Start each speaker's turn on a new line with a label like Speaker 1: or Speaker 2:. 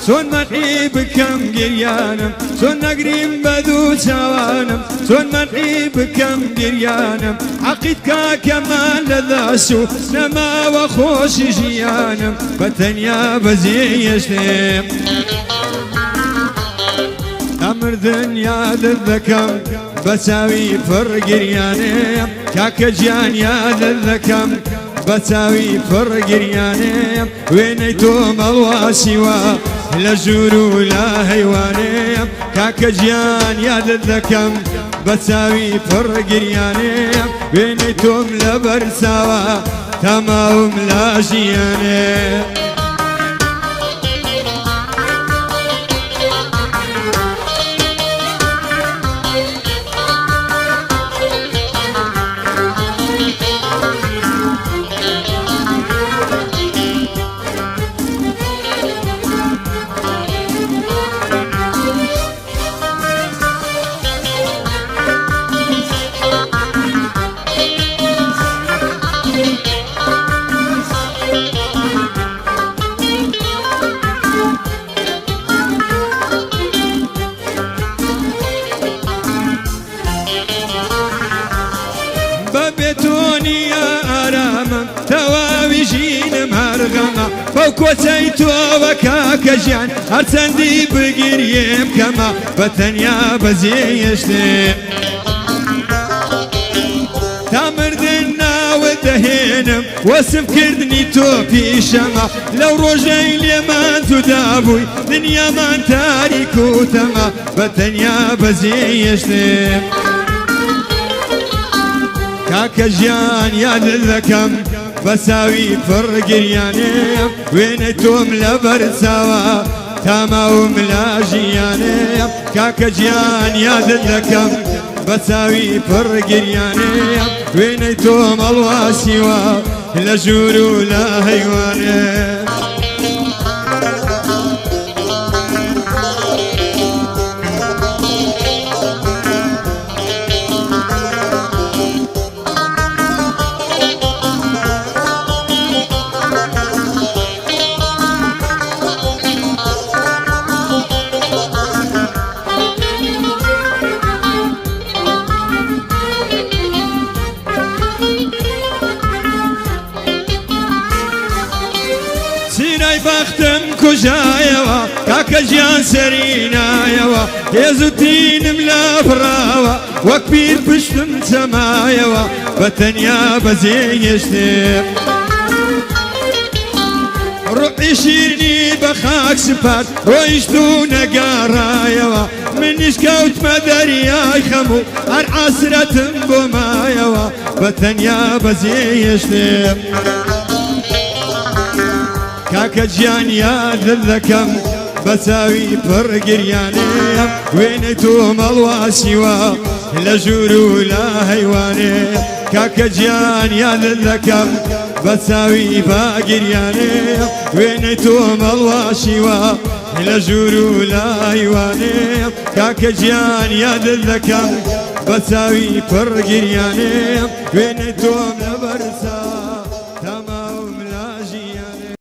Speaker 1: چۆن مەنعی بکەم گریانم چۆن نەگریم بە دوو چاوانم چۆن مەنعی بکەم گریانم عەقید کاکەمان لە دەست و نەماوە خۆشی ژیانم بە تەنیا بەزێیەشتێم ئەمردن یادت دەکەم بە چاوی پڕ گریانێم کاکە گیان یادت دەکەم بە چاوی پڕ گریانێم وێنەی تۆ مەڵواسیوە لە ژوور و لە هەیوانێم کاکە گیان یادت دەکەم بە چاوی پڕ گریانێم وێنەی تۆم لە بەرچاوە تەماوم لە ژیانێم بەبێتۆنیە ئارامم تەواوی ژینم هەرغەمە بەو کۆچەی تۆوە کاکە ژیان هەرچەندی بگیریم کەمە بە تەنیا بەزێیەشتێم تا مردن ناوت دەهێنم وەسفکردنی تۆ پیشەمە لەو ڕۆژەی لێمان جودا بووی دنیامان تاریک و تەمە بە تەنیا بەزێیەشتێم کاکە ژیان یادت دەکەم بە چاوی پڕ گریانێم وێنەی تۆم لە بەرچاوە تاماوم لە ژیانێم کاکە گیان یادت دەکەم بە چاوی پڕ گریانێم وێنەی تۆم هەڵواسیوە لە ژوور و لە هەیوانێم سینای بەختم کوژایەوە کاکە ژیان سەرینایەوە هێزوتینم لە پڕاوە وەک پیر پشتم چەمایەوە بە تەنیا بەزێیەشتێم ڕوحی شیرنی بە خاک سپات ڕۆیشت و نەگەڕایەوە منیش کەوتمە دەریای خەم و هەر عاسرەتم بۆ مایەوە بە تەنیا بەزێیەشتێم کاکە گیان یادت دەکەم بە چاوی پڕ گریانێم وێنەی تۆ مەڵواسیوە لە ژوور و لە هەیوانێم کاکە گیان یادت دەکەم بە چاوی باگریانێم وێنەی تۆ مەڵواسیوە لە ژوور و لە هەیوانێم کاکە گیان یادت دەکەم بە چاوی پڕ گریانێم وێنەی تۆم